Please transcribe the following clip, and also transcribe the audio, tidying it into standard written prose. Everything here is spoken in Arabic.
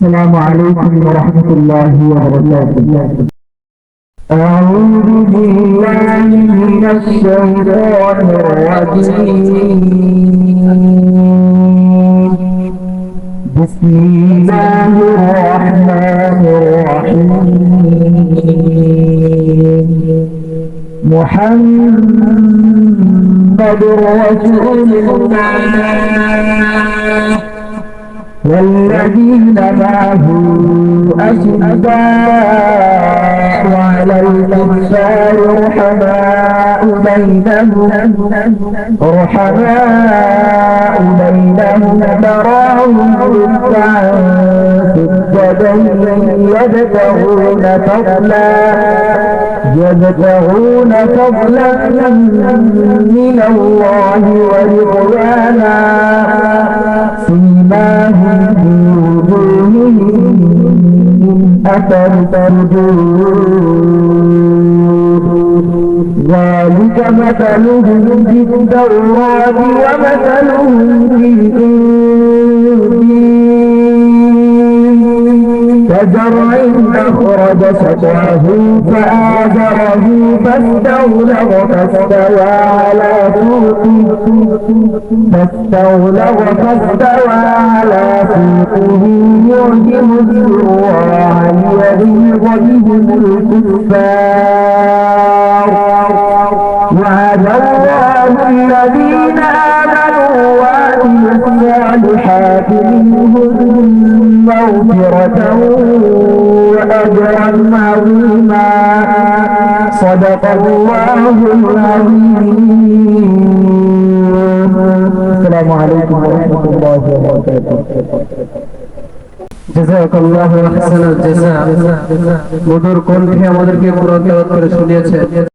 السلام عليكم ورحمة الله وبركاته. أعوذ بالله من الشيطان الرجيم. بسم الله الرحمن الرحيم. محمد رسول الله والذين معه أشداء على الكفار رحماء بينهم تراهم ركعا سجدا يبتغون فضلا من الله ورضوانا سيماهم في وجوههم من أثر السجود ذلك مثلهم في التوراة ومثلهم في الإنجيل كزرع أخرج شطأه فآزره فاستغلظ فاستوى على سوقه يعجب الزراع ليغيظ بهم الكفار وعد الله الذين آمنوا وعملوا الصالحات منهم مغفرة وأجرا عظيما صدق الله العظيم. السلام عليكم ورحمة الله وبركاته. জাযাকাল্লাহু আহসানাল জাযা। মধুর কণ্ঠে আমাদেরকে কোরআন তেলাওয়াত করে শুনিয়েছেন।